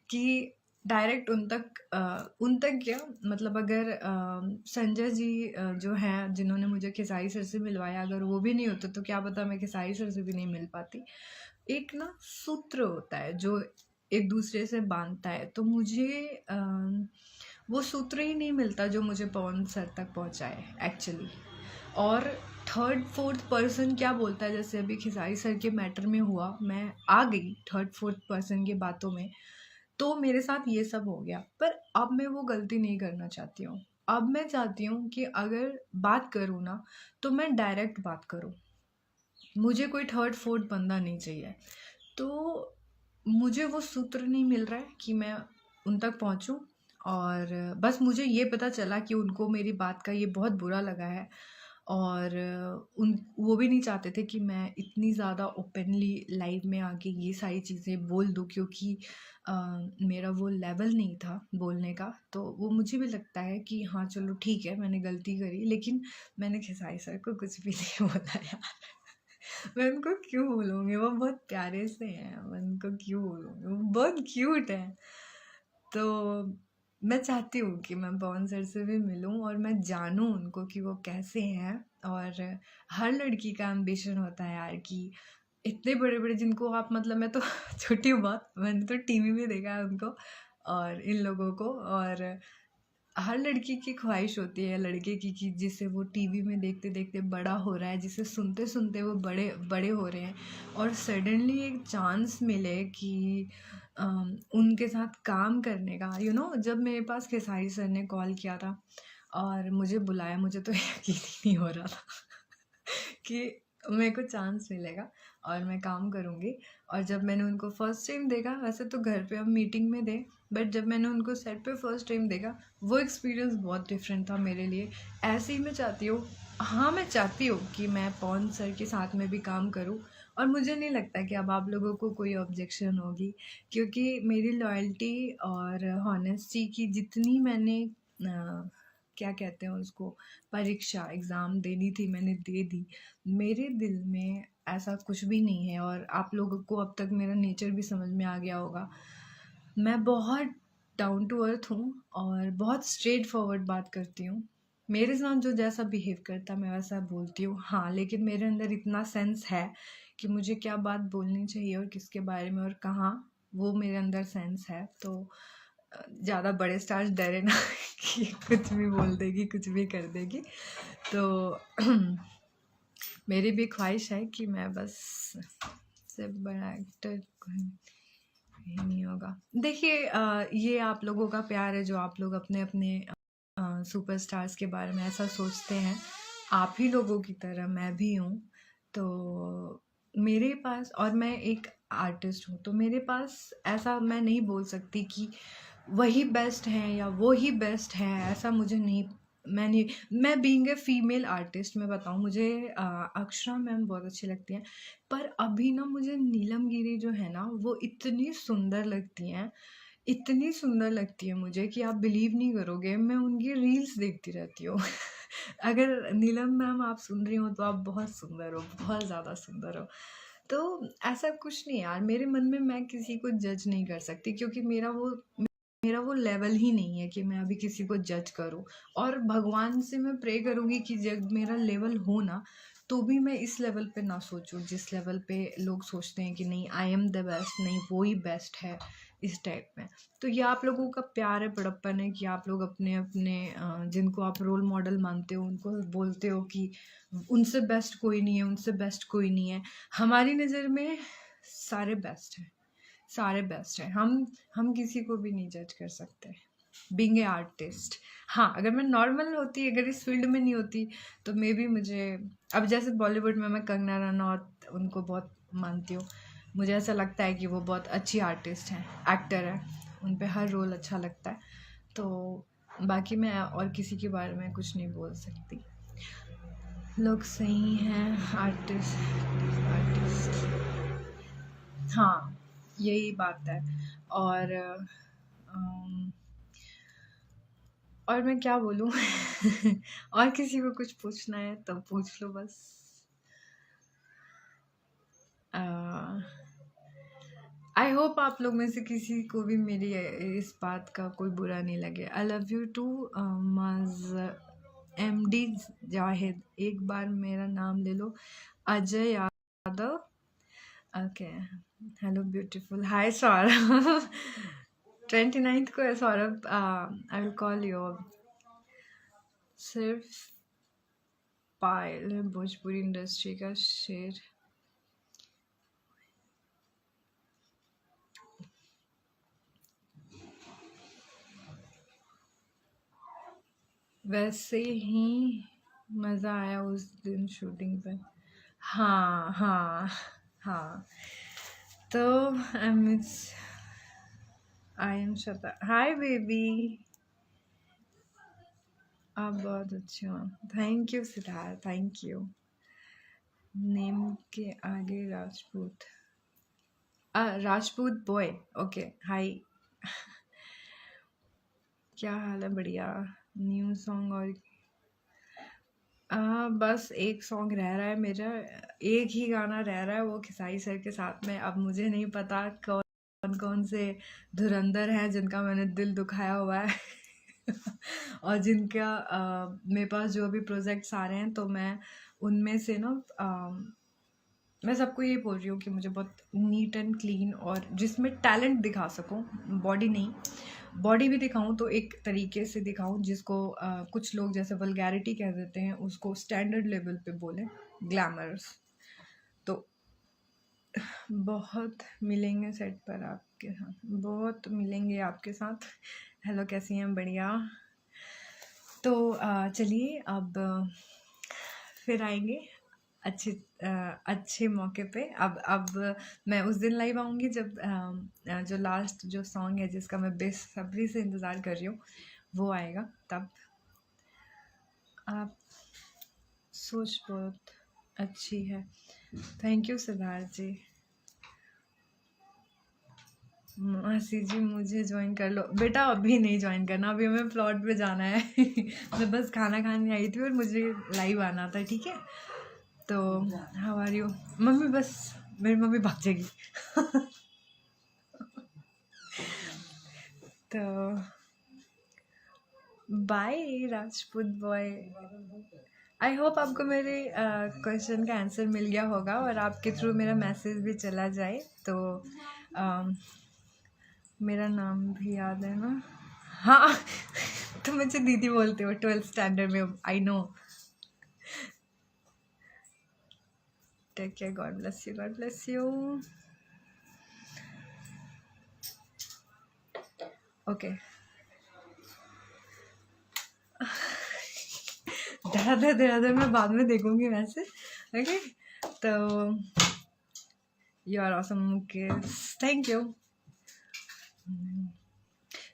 कि डायरेक्ट उन तक क्या, मतलब अगर संजय जी जो हैं जिन्होंने मुझे खेसारी सर से मिलवाया, अगर वो भी नहीं होते तो क्या पता मैं खेसारी सर से भी नहीं मिल पाती। एक ना सूत्र होता है जो एक दूसरे से बांधता है, तो मुझे वो सूत्र ही नहीं मिलता जो मुझे पवन सर तक पहुंचाए एक्चुअली। और थर्ड फोर्थ पर्सन क्या बोलता है, जैसे अभी खेसारी सर के मैटर में हुआ, मैं आ गई थर्ड फोर्थ पर्सन की बातों में, तो मेरे साथ ये सब हो गया। पर अब मैं वो गलती नहीं करना चाहती हूँ। अब मैं चाहती हूँ कि अगर बात करूँ ना तो मैं डायरेक्ट बात करूँ, मुझे कोई थर्ड फोर्थ बंदा नहीं चाहिए। तो मुझे वो सूत्र नहीं मिल रहा है कि मैं उन तक पहुँचूँ, और बस मुझे ये पता चला कि उनको मेरी बात का ये बहुत बुरा लगा है, और वो भी नहीं चाहते थे कि मैं इतनी ज़्यादा ओपनली लाइव में आके ये सारी चीज़ें बोल दूँ, क्योंकि मेरा वो लेवल नहीं था बोलने का। तो वो मुझे भी लगता है कि हाँ चलो ठीक है, मैंने गलती करी, लेकिन मैंने खेसारी सर को कुछ भी नहीं बोला यार। मैं उनको क्यों बोलूँगी, वो बहुत प्यारे से हैं, मैं उनको क्यों बोलूँगी, वो बहुत क्यूट है। तो मैं चाहती हूँ कि मैं पवन सर से भी मिलूँ और मैं जानूँ उनको कि वो कैसे हैं। और हर लड़की का एम्बिशन होता है यार कि इतने बड़े बड़े जिनको आप, मतलब मैं तो छोटी हूँ बहुत, मैंने तो टीवी में देखा है उनको और इन लोगों को। और हर लड़की की ख्वाहिश होती है लड़के की कि जिसे वो टीवी में देखते देखते बड़ा हो रहा है, जिसे सुनते सुनते वो बड़े बड़े हो रहे हैं, और सडनली एक चांस मिले कि उनके साथ काम करने का। जब मेरे पास खेसारी सर ने कॉल किया था और मुझे बुलाया, मुझे तो यकीन ही नहीं हो रहा था कि मेरे को चांस मिलेगा और मैं काम करूँगी। और जब मैंने उनको फर्स्ट टाइम देखा, वैसे तो घर पे हम मीटिंग में थे, बट जब मैंने उनको सेट पे फर्स्ट टाइम देखा, वो एक्सपीरियंस बहुत डिफरेंट था मेरे लिए। ऐसे ही मैं चाहती हूँ, हाँ मैं चाहती हूँ कि मैं पवन सर के साथ में भी काम करूँ, और मुझे नहीं लगता कि अब आप लोगों को कोई ऑब्जेक्शन होगी, क्योंकि मेरी लॉयल्टी और हॉनेस्टी की जितनी मैंने क्या कहते हैं उसको, परीक्षा एग्ज़ाम देनी थी मैंने दे दी। मेरे दिल में ऐसा कुछ भी नहीं है, और आप लोगों को अब तक मेरा नेचर भी समझ में आ गया होगा। मैं बहुत डाउन टू अर्थ हूँ और बहुत स्ट्रेट फॉरवर्ड बात करती हूँ। मेरे साथ जो जैसा बिहेव करता मैं वैसा बोलती हूँ, हाँ, लेकिन मेरे अंदर इतना सेंस है कि मुझे क्या बात बोलनी चाहिए और किसके बारे में और कहाँ, वो मेरे अंदर सेंस है। तो ज़्यादा बड़े स्टार्स डरे ना कि कुछ भी बोल देगी, कुछ भी कर देगी। तो मेरी भी ख्वाहिश है कि मैं बस से बड़ा एक्टर ही नहीं होगा। देखिए ये आप लोगों का प्यार है जो आप लोग अपने अपने सुपरस्टार्स के बारे में ऐसा सोचते हैं। आप ही लोगों की तरह मैं भी हूँ। तो मेरे पास, और मैं एक आर्टिस्ट हूँ, तो मेरे पास ऐसा मैं नहीं बोल सकती कि वही बेस्ट हैं या वो ही बेस्ट हैं, ऐसा मुझे नहीं। मैं बीइंग ए फीमेल आर्टिस्ट मैं बताऊँ, मुझे अक्षरा मैम बहुत अच्छी लगती हैं, पर अभी ना मुझे नीलम गिरी जो है ना वो इतनी सुंदर लगती हैं, इतनी सुंदर लगती है मुझे कि आप बिलीव नहीं करोगे, मैं उनकी रील्स देखती रहती हूँ। अगर नीलम मैम आप सुन रही हो तो आप बहुत सुंदर हो, बहुत ज़्यादा सुंदर हो। तो ऐसा कुछ नहीं यार, मेरे मन में मैं किसी को जज नहीं कर सकती, क्योंकि मेरा वो लेवल ही नहीं है कि मैं अभी किसी को जज करूं। और भगवान से मैं प्रे करूंगी कि जब मेरा लेवल हो ना, तो भी मैं इस लेवल पे ना सोचूं जिस लेवल पे लोग सोचते हैं कि नहीं आई एम द बेस्ट, नहीं वो ही बेस्ट है, इस टाइप में। तो ये आप लोगों का प्यार है, बड़प्पन है कि आप लोग अपने अपने जिनको आप रोल मॉडल मानते हो उनको बोलते हो कि उनसे बेस्ट कोई नहीं है, उनसे बेस्ट कोई नहीं है। हमारी नज़र में सारे बेस्ट हैं, सारे बेस्ट हैं। हम किसी को भी नहीं जज कर सकते बीइंग ए आर्टिस्ट। हाँ, अगर मैं नॉर्मल होती, अगर इस फील्ड में नहीं होती, तो मे बी मुझे, अब जैसे बॉलीवुड में मैं कंगना रनौत उनको बहुत मानती हूँ, मुझे ऐसा लगता है कि वो बहुत अच्छी आर्टिस्ट हैं, एक्टर हैं, उन पे हर रोल अच्छा लगता है। तो बाकी मैं और किसी के बारे में कुछ नहीं बोल सकती। लोग सही हैं। आर्टिस्ट हाँ, यही बात है। और और मैं क्या बोलूँ और किसी को कुछ पूछना है तो पूछ लो बस। आई होप आप लोग में से किसी को भी मेरी इस बात का कोई बुरा नहीं लगे। I love you too MD Zahid. एक बार मेरा नाम ले लो, Ajay Yadav. Okay, hello beautiful, hi Saurabh 29th को है Saurabh. I will call you. सिर्फ पायल भोजपुरी इंडस्ट्री का शेर। वैसे ही मज़ा आया उस दिन शूटिंग पे। हाँ हाँ हाँ। तो आई एम शता। हाय बेबी, आप बहुत अच्छे हो। Thank you sitar, thank you. Name के आगे राजपूत। राजपूत बॉय। ओके, हाय क्या हाल है? बढ़िया। न्यू सॉन्ग और बस एक सॉन्ग रह रहा है मेरा, एक ही गाना रह रहा है, वो खेसारी सर के साथ में। अब मुझे नहीं पता कौन कौन से धुरंधर हैं जिनका मैंने दिल दुखाया हुआ है और जिनका मेरे पास जो भी प्रोजेक्ट्स आ रहे हैं, तो मैं उनमें से ना मैं सबको ये बोल रही हूँ कि मुझे बहुत नीट एंड क्लीन और जिसमें टैलेंट दिखा सकूँ, बॉडी नहीं, बॉडी भी दिखाऊं तो एक तरीके से दिखाऊं जिसको कुछ लोग जैसे वल्गैरिटी कह देते हैं, उसको स्टैंडर्ड लेवल पे बोलें, ग्लैमरस। तो बहुत मिलेंगे सेट पर आपके साथ, बहुत मिलेंगे आपके साथ। हेलो, कैसी हैं? बढ़िया। तो चलिए अब फिर आएंगे अच्छे मौके पे। अब मैं उस दिन लाइव आऊँगी जब जो लास्ट जो सॉन्ग है जिसका मैं बेसब्री से इंतज़ार कर रही हूँ वो आएगा। तब आप सोच बहुत अच्छी है। थैंक यू सिद्धार्थ जी। मासी जी मुझे ज्वाइन कर लो। बेटा अभी नहीं ज्वाइन करना, अभी हमें प्लॉट पे जाना है मैं बस खाना खाने आई थी और मुझे लाइव आना था, ठीक है? तो हाउ आर यू? मम्मी, बस मेरी मम्मी भाग जाएगी तो bye Rajput boy. I hope आपको मेरे क्वेश्चन का आंसर मिल गया होगा और आपके थ्रू मेरा मैसेज भी चला जाए। तो मेरा नाम भी याद है ना? हाँ तो मुझे दीदी बोलते हो 12th स्टैंडर्ड में। I know. Take care, God bless you, God bless you. Okay, धीरे मैं बाद में देखूंगी वैसे। ओके, तो you are awesome kids, thank you.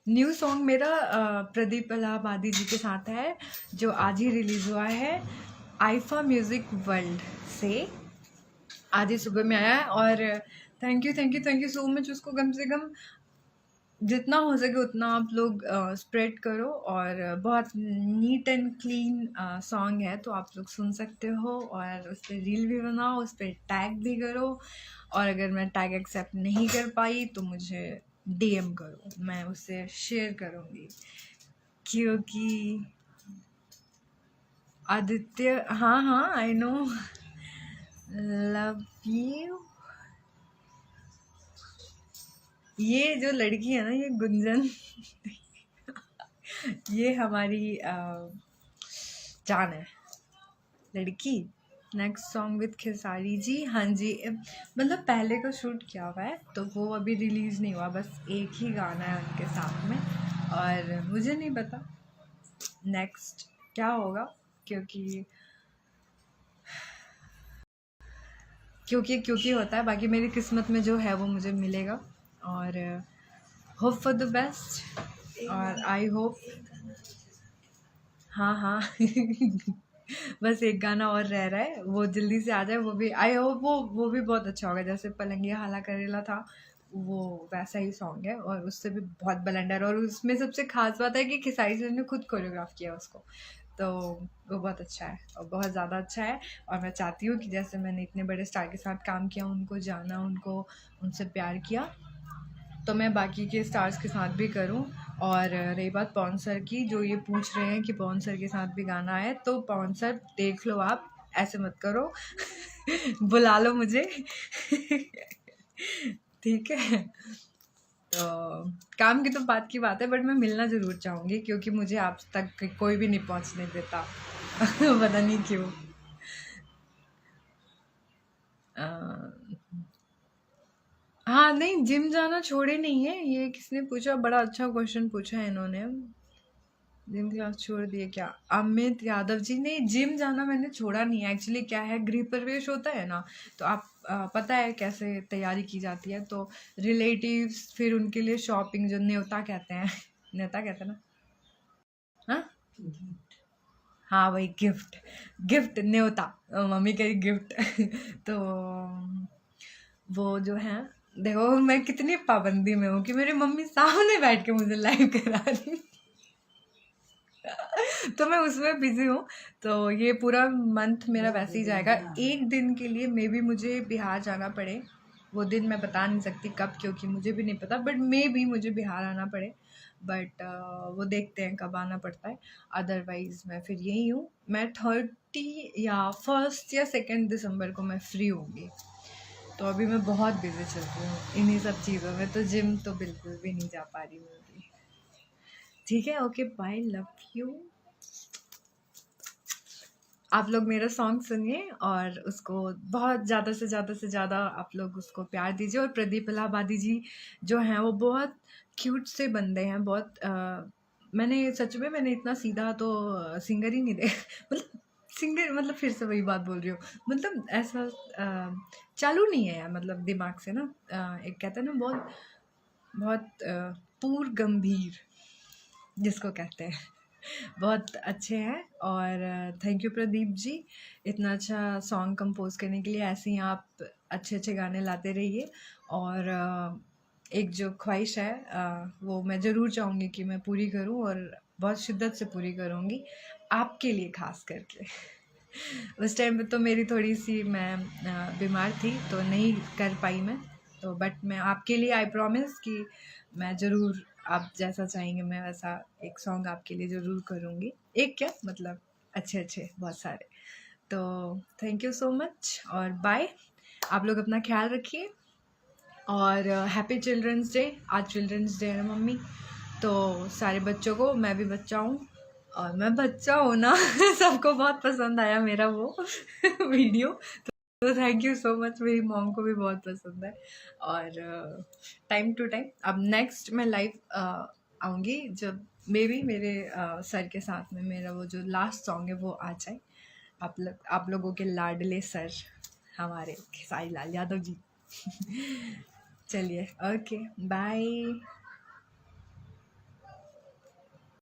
New song मेरा प्रदीप इलाहाबादी जी के साथ है, जो आज ही रिलीज़ हुआ है आईफा म्यूज़िक वर्ल्ड से। आज ही सुबह में आया है और थैंक यू सो मच। उसको कम से कम जितना हो सके उतना आप लोग स्प्रेड करो। और बहुत नीट एंड क्लीन सॉन्ग है, तो आप लोग सुन सकते हो और उस पर रील भी बनाओ, उस पर टैग भी करो। और अगर मैं टैग एक्सेप्ट नहीं कर पाई तो मुझे DM करो, मैं उसे शेयर करूँगी। क्योंकि आदित्य, हाँ हाँ आई नो, लव यू। ये जो लड़की है ना, ये गुंजन ये हमारी जान है लड़की। Next song with Khesari ji. हाँ जी, मतलब पहले का शूट किया हुआ है तो वो अभी रिलीज़ नहीं हुआ, बस एक ही गाना है उनके साथ में। और मुझे नहीं पता नेक्स्ट क्या होगा, क्योंकि क्योंकि होता है। बाकी मेरी किस्मत में जो है वो मुझे मिलेगा और होप फॉर द बेस्ट। और आई होप, हाँ हाँ बस एक गाना और रह रहा है, वो जल्दी से आ जाए। वो भी आई होप वो भी बहुत अच्छा होगा। जैसे पलंगिया हाला करेला था, वो वैसा ही सॉन्ग है और उससे भी बहुत ब्लेंडर। और उसमें सबसे खास बात है कि खेसारी सर ने खुद कोरियोग्राफ किया उसको, तो वो बहुत अच्छा है और बहुत ज़्यादा अच्छा है। और मैं चाहती हूँ कि जैसे मैंने इतने बड़े स्टार के साथ काम किया, उनको जाना, उनको उनसे प्यार किया, तो मैं बाकी के स्टार्स के साथ भी करूं। और रही बात पवन सर की, जो ये पूछ रहे हैं कि पवन सर के साथ भी गाना है, तो पवन सर देख लो, आप ऐसे मत करो बुला लो मुझे ठीक है। तो काम की तो बात की बात है, बट मैं मिलना ज़रूर चाहूँगी, क्योंकि मुझे आप तक कोई भी नहीं पहुँचने देता पता नहीं क्यों। हाँ नहीं, जिम जाना छोड़े नहीं है। ये किसने पूछा, बड़ा अच्छा क्वेश्चन पूछा है इन्होंने। जिम क्लास छोड़ दिए क्या? अमित यादव जी ने, जिम जाना मैंने छोड़ा नहीं है। एक्चुअली क्या है, गृह प्रवेश होता है ना, तो आप पता है कैसे तैयारी की जाती है। तो रिलेटिव्स, फिर उनके लिए शॉपिंग, जो न्योता कहते हैं न्योता कहते हैं ना, हाँ हाँ वही गिफ्ट, गिफ्ट न्योता, मम्मी कही गिफ्ट तो वो जो है, देखो मैं कितनी पाबंदी में हूँ कि मेरी मम्मी सामने बैठ के मुझे लाइव करा रही तो मैं उसमें बिजी हूँ। तो ये पूरा मंथ मेरा वैसे ही जाएगा। एक दिन के लिए मे बी मुझे बिहार जाना पड़े, वो दिन मैं बता नहीं सकती कब, क्योंकि मुझे भी नहीं पता, बट मे बी मुझे बिहार आना पड़े। बट वो देखते हैं कब आना पड़ता है। अदरवाइज मैं फिर यही हूँ। मैं 30 या 1 या 2 दिसंबर को मैं फ्री होंगी। तो अभी मैं बहुत बिजी चल रही हूँ इन्हीं सब चीज़ों में, तो जिम तो बिल्कुल भी नहीं जा पा रही हूँ अभी। ठीक है, ओके बाय, लव यू। आप लोग मेरा सॉन्ग सुनिए और उसको बहुत ज़्यादा से ज़्यादा से ज़्यादा आप लोग उसको प्यार दीजिए। और प्रदीप इलाहाबादी जी जो हैं, वो बहुत क्यूट से बंदे हैं, बहुत मैंने सच में, मैंने इतना सीधा तो सिंगर ही नहीं देखा मतलब सिंगर, मतलब फिर से वही बात बोल रही हूँ, मतलब ऐसा चालू नहीं है यार, मतलब दिमाग से ना, एक कहते हैं ना, बहुत बहुत पूर गंभीर जिसको कहते हैं, बहुत अच्छे हैं। और थैंक यू प्रदीप जी, इतना अच्छा सॉन्ग कंपोज करने के लिए। ऐसे ही आप अच्छे अच्छे गाने लाते रहिए। और एक जो ख्वाहिश है, वो मैं ज़रूर चाहूँगी कि मैं पूरी करूँ, और बहुत शिद्दत से पूरी करूँगी, आपके लिए ख़ास करके उस टाइम पे तो मेरी थोड़ी सी, मैं बीमार थी तो नहीं कर पाई मैं, तो बट मैं आपके लिए आई प्रॉमिस कि मैं ज़रूर, आप जैसा चाहेंगे मैं वैसा एक सॉन्ग आपके लिए ज़रूर करूँगी। एक क्या, मतलब अच्छे अच्छे बहुत सारे। तो थैंक यू सो मच और बाय। आप लोग अपना ख्याल रखिए और हैप्पी चिल्ड्रंस डे। आज चिल्ड्रंस डे है मम्मी, तो सारे बच्चों को, मैं भी बच्चा हूँ और मैं बच्चा हूँ ना सबको बहुत पसंद आया मेरा वो वीडियो, तो थैंक यू सो मच। मेरी मॉम को भी बहुत पसंद है। और टाइम टू टाइम अब नेक्स्ट मैं लाइव आऊँगी, जब मे बी मेरे सर के साथ में मेरा वो जो लास्ट सॉन्ग है वो आ जाए। आप लोगों के लाडले सर, हमारे खेसारी लाल यादव जी चलिए, ओके बाय।